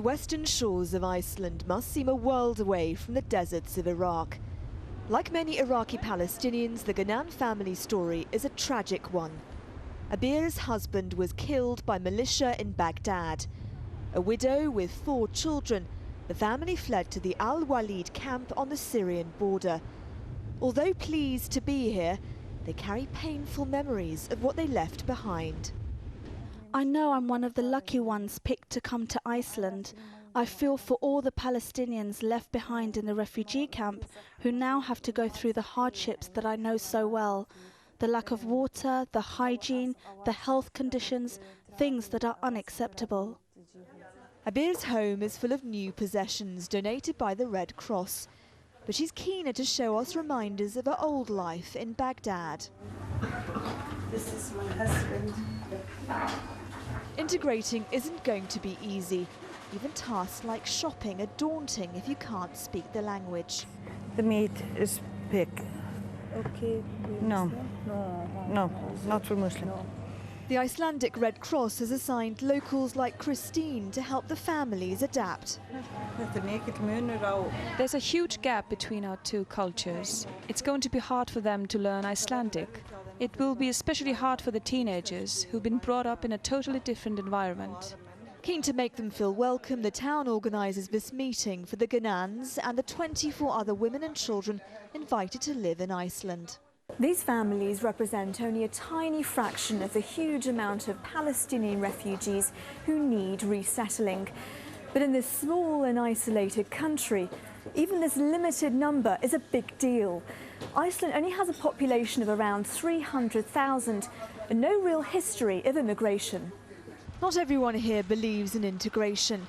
western shores of Iceland must seem a world away from the deserts of Iraq. Like many Iraqi Palestinians, the GHANNAN family story is a tragic one. ABEER's husband was killed by militia in Baghdad. A widow with 4 children, the family fled to the Al-Walid camp on the Syrian border. Although pleased to be here, they carry painful memories of what they left behind. I know I'm one of the lucky ones picked to come to Iceland. I feel for all the Palestinians left behind in the refugee camp who now have to go through the hardships that I know so well. The lack of water, the hygiene, the health conditions, things that are unacceptable. ABEER's home is full of new possessions donated by the Red Cross, but she's keener to show us reminders of her old life in Baghdad. This is my husband. Integrating isn't going to be easy. Even tasks like shopping are daunting if you can't speak the language. The meat is pig. Okay. No, not for Muslim. The Icelandic Red Cross has assigned locals like Christine to help the families adapt. There's a huge gap between our two cultures. It's going to be hard for them to learn Icelandic. It will be especially hard for the teenagers who've been brought up in a totally different environment. Keen to make them feel welcome, the town organises this meeting for the GHANNANs and the 24 other women and children invited to live in Iceland. These families represent only a tiny fraction of the huge amount of Palestinian refugees who need resettling. But in this small and isolated country, even this limited number is a big deal. Iceland only has a population of around 300,000 and no real history of immigration. Not everyone here believes in integration.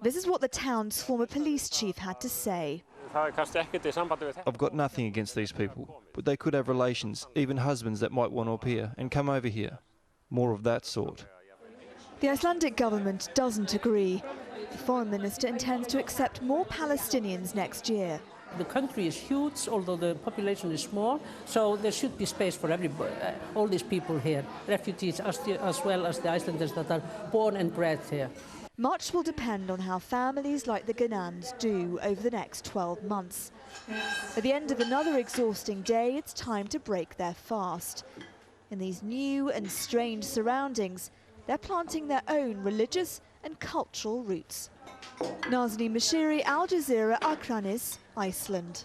This is what the town's former police chief had to say. I've got nothing against these people, but they could have relations, even husbands that might want to appear and come over here. More of that sort. The Icelandic government doesn't agree. The foreign minister intends to accept more Palestinians next year. The country is huge, although the population is small, so there should be space for everybody, all these people here, refugees as well as the Icelanders that are born and bred here. Much will depend on how families like the GHANNANs do over the next 12 months. At the end of another exhausting day, it's time to break their fast. In these new and strange surroundings, they're planting their own religious and cultural roots. Nazanine, Moshiri, Jazeera English, Iceland.